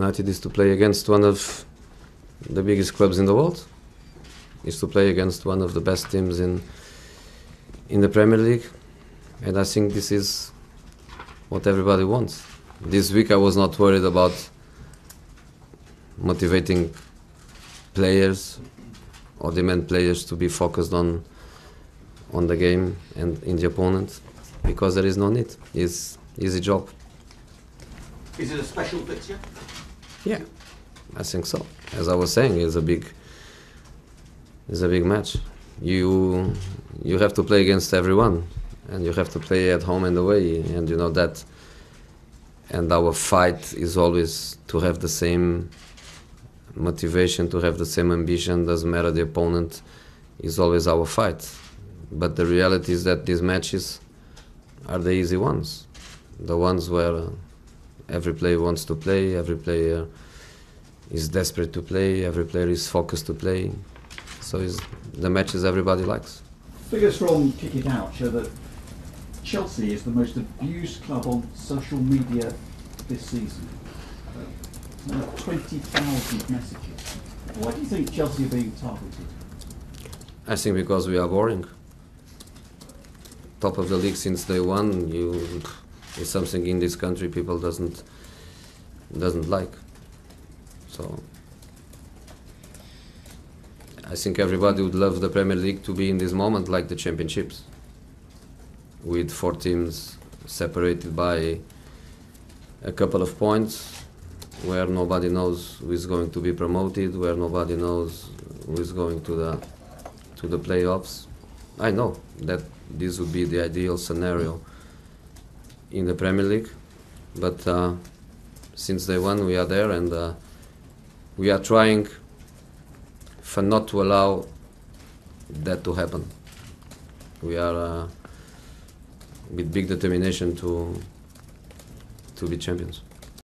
United is to play against one of the biggest clubs in the world. Is to play against one of the best teams in the Premier League, and I think this is what everybody wants. This week I was not worried about motivating players or demand players to be focused on the game and in the opponent, because there is no need. It's easy job. Is it a special fixture? Yeah, I think so. As I was saying, it's a big match. You have to play against everyone, and you have to play at home and away, and you know that. And our fight is always to have the same motivation, to have the same ambition. Doesn't matter the opponent, is always our fight. But the reality is that these matches are the easy ones, the ones where every player wants to play, every player is desperate to play, every player is focused to play. So it's the matches everybody likes. Figures from Kick It Out show that Chelsea is the most abused club on social media this season. 20,000 messages. Why do you think Chelsea are being targeted? I think because we are boring. Top of the league since day one. It's something in this country people doesn't like. So I think everybody would love the Premier League to be in this moment like the Championships, with 4 teams separated by a couple of points, where nobody knows who is going to be promoted, where nobody knows who is going to the playoffs. I know that this would be the ideal scenario in the Premier League, but since day one we are there, and we are trying for not to allow that to happen. We are with big determination to be champions.